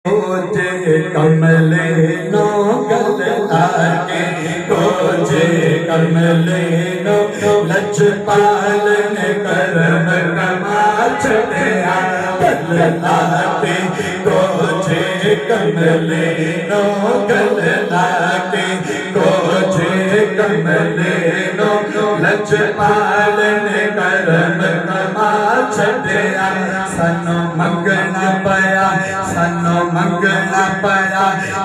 Cosy कमले no गल लागे कोजे कमले नो लच पालन करम कमा छड़िया गल लागे कोजे कमले नो गल लागे कोजे कमले नो लच पालन करम कमा छड़िया सनो मंगना पया सनो मंगना पया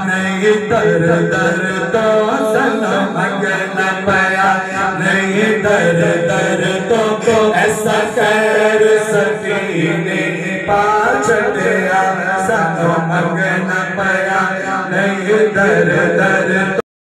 नहीं दर दर तो सनो मंगना पया नहीं दर दर तो ऐसा कर सकीने पाछ दिया सनो मंगना पया नहीं दर दर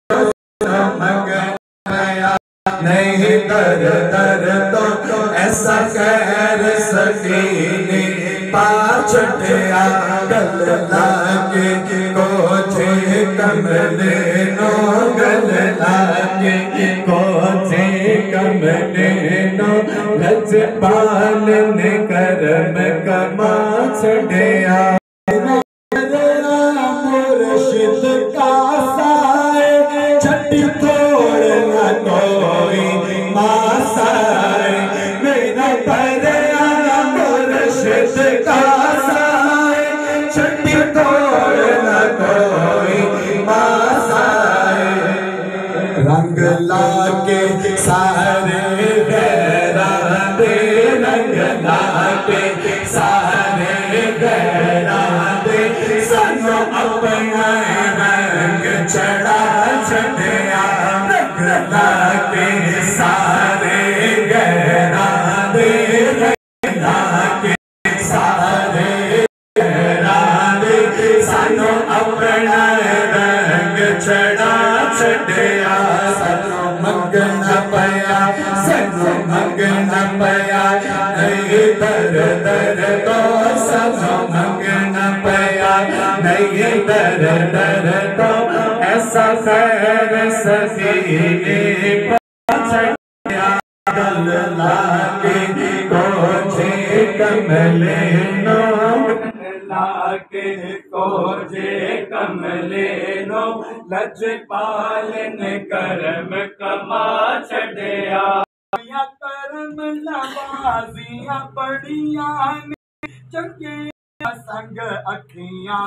तो सनो मंगना पया नहीं दर दर तो ऐसा कर सकीने पाछ दिया गल लागे कोजे कमले नो गल लागे कोजे कमले नो लच पालन करम कमा छड़िया मुर्शिद का साए छठी थोड़ न कोई मासाए मेरा परया मुर्शिद का साए छठी थोड़ न कोई मासाए रंग लाके सारे गहरा दे रंग लाके सारे गहरा दे सनो अपना रंग चढ़ा छड़िया रंग लाके सारे गहरा दे रंग लाके सारे गहरा दे सनो अपना रंग चढ़ा छड़िया सनो मंगना पया सनो मंगना पया नहीं दर दर तो सनो मंगना पया नहीं दर दर तो ऐसा खैर सकीने पाछड़िया गल लागे कोजे कमले नो लागे कोजे कमले नो लज पालन करम कमा छड़िया करम नवाजियां बड़िया ने चंगे संग अखियां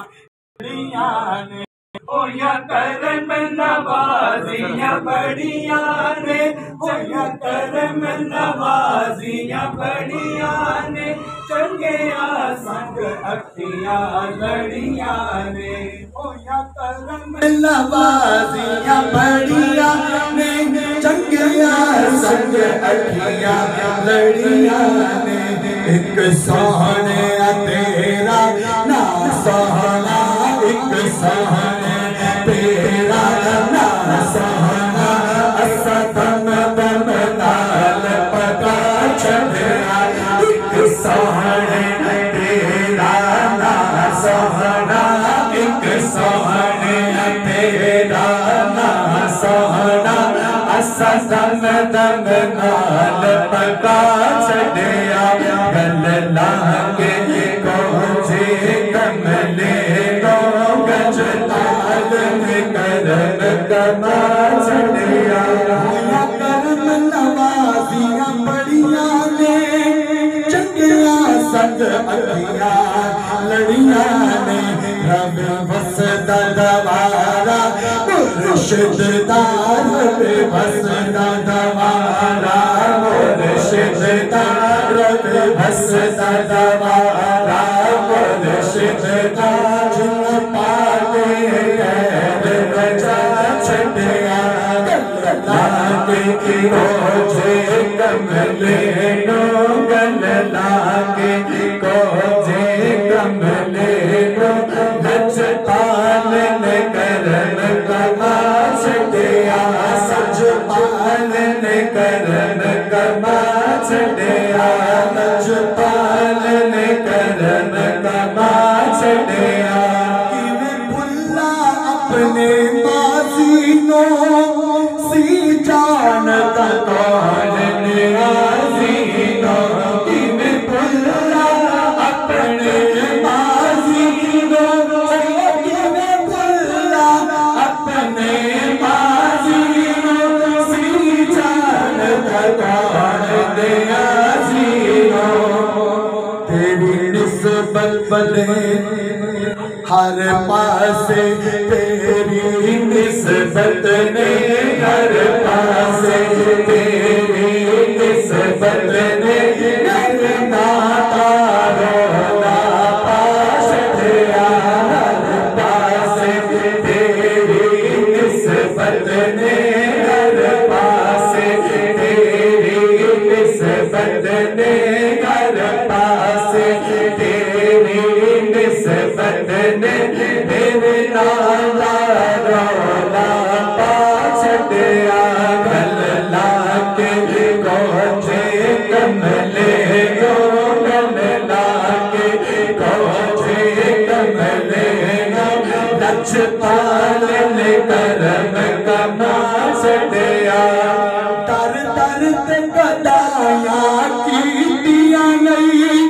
बड़िया ने होया करम नवाजियां बड़िया ने होया करम नवाजियां बड़िया ने चंगे संग अखियां लड़िया ने होया करम नवाजियां बड़िया ने चंगे संग अखियां लड़िया ने एक सोहने तेरा ना सोहना एक सोहने तेरा ना सोहना असा तम तम नाल पता छड़िया एक सोहने तेरा ना सोहना एक सोहने तेरा ना सोहना असा तम तम नाल पता छड़िया गल लागे कोजे कमले नो गज पालन करम कमा छड़िया होया करम नवाजियां बड़िया ने चंगिया संग अखियां लड़िया ने रब वसदा दवारा मुर्शिद दार पे वसदा दवारा मुर्शिद दार पे वसदा दवारा मुर्शिद दार पाके कैद बजा छड़िया गल लागे कोजे कमले नो गल लागे कोजे कमले नो लच पालन करम कमा छड़िया सच पालन करम कमा छड़िया लच पालन करम कमा छड़िया भुल्ला अपने मासी नो सी जानता कौन नियाज़ी नो हर पासे तेरी निस्बत ने, हर पासे तेरी निस्बत ने मेरे नाता रोना पाश दिया। हर पासे तेरी निस्बत ने, हर पासे तेरी निस्बत ने, हर पासे तेरी निस्बत ने मेरे नाता रोना पाश दिया। गल्ला के कोचे कमले गो, गल्ला के कोचे कमले गो, लछपाल ने करम कमास दिया। तर तर ते गदाया की दिया नहीं,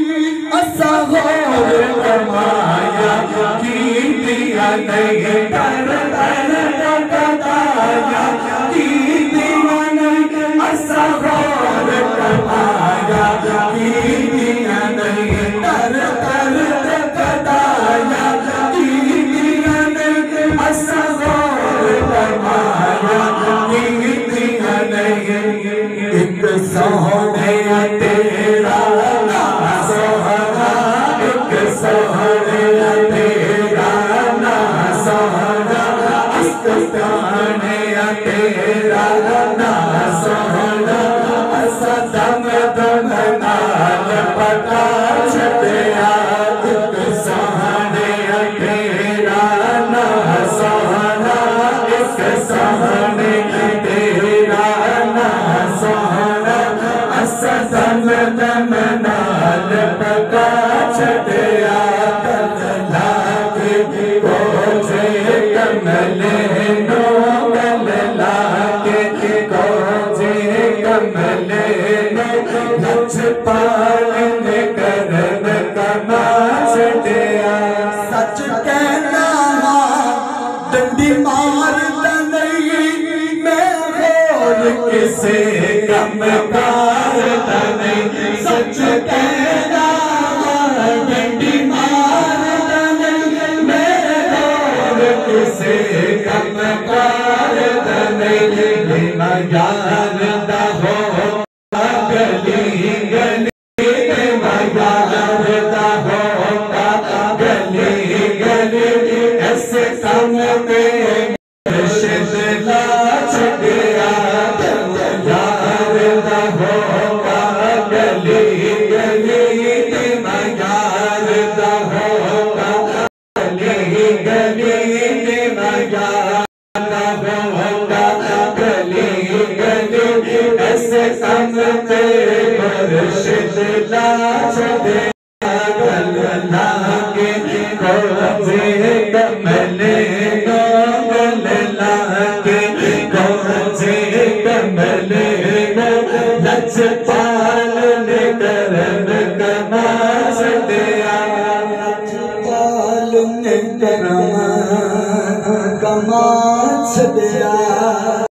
असा होर कमाया की दिया नहीं। तर तर ते गदाया की दिया नहीं, असा होर कमाया की दिया नहीं। तर तर ते गदाया की दिया नहीं, असा होर कमाया की दिया नहीं। एक सोहने तेरा ना सोहना, एक सोहने तेरा ना सोहना, इस्ताने तेरा ना सोहना, असा दम दम नाल पका छड़िया। एक सोहने तेरा ना सोहना, एक सोहने तेरा ना सोहना, असा दम दम नाल पका छड़िया। गल्ला के कोचे कमले नो, गल्ला के कोचे कमले नो, लछपाल ने करम कमास दिया। सच कहना डंडी मारता नहीं, मैं और किसे कम करता नहीं। सच कहना डंडी मारता नहीं, मैं और किसे कम करता नहीं। बिना यार दा हो गली गली, बिना यार दा हो गली गली, ऐसे कम पे मुर्शिद ला छड़िया। यार दा होगा गली गली, बिना यार दा होगा गली गली, बिना यार दा होगा गली गली, ऐसे कम पे मुर्शिद ला छड़िया। गल्ला के कोचे कमले गो, गल्ला के कोचे कमले गो, लछपाल ने करम कमास दिया। लछपाल ने करम कमास दिया।